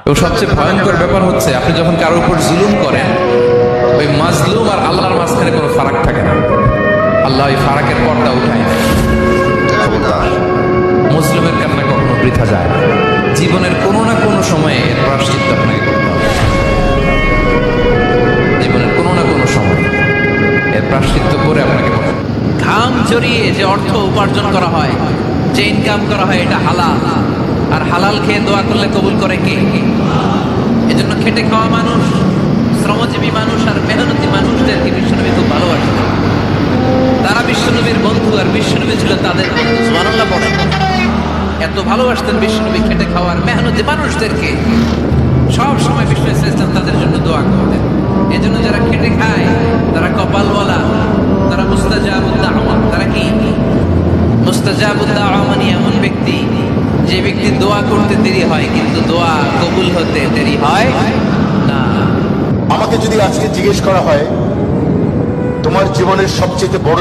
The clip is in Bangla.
এবং সবচেয়ে ভয়ঙ্কর ব্যাপার হচ্ছে আপনি যখন কারোর উপর জুলুম করেন, ওই মাজলুম আর আল্লাহর মাঝখানে কোনো ফারাক থাকে না। আল্লাহ ওই ফারাকের পর্দা উঠায় না। মুসলিমের কান্না কখনো বৃথা যায় না। জীবনের কোনো না কোনো সময়ে এর প্রায়শ্চিত্ত আপনাকে করতে হবে। জীবনের কোনো না কোনো সময় এর প্রায়শ্চিত্ত করে আপনাকে করতে হবে। ঘাম জড়িয়ে যে অর্থ উপার্জন করা হয়, যে ইনকাম করা হয়, এটা হালাল। আর হালাল খেয়ে দোয়া করলে কবুল করে কে? এজন্য খেটে খাওয়া মানুষ, শ্রমজীবী মানুষ আর মেহনতি মানুষদেরকে বিশ্বনবী খুব ভালোবাসতেন। তারা বিশ্বনবীর বন্ধু আর বিশ্বনবী ছিল তাদের বন্ধু। সুবহানাল্লাহ পড়েন। এত ভালোবাসতেন বিশ্বনবী খেটে খাওয়ার মেহনতি মানুষদেরকে। সব সময় বিশ্ব ইসলাম তাদের জন্য দোয়া করতেন। এজন্য যারা খেটে খায় তারা কপালওয়ালা, তারা মুস্তাজাবুদ দাওয়া। তারা কি মুস্তাজাবুদ দাওয়া? মানে এমন ব্যক্তি যে ব্যক্তি দোয়া করতে দেরি হয় কিন্তু দোয়া কবুল হতে দেরি হয় না। আমাকে যদি আজকে জিজ্ঞেস করা হয় তোমার জীবনের সবচেয়ে বড়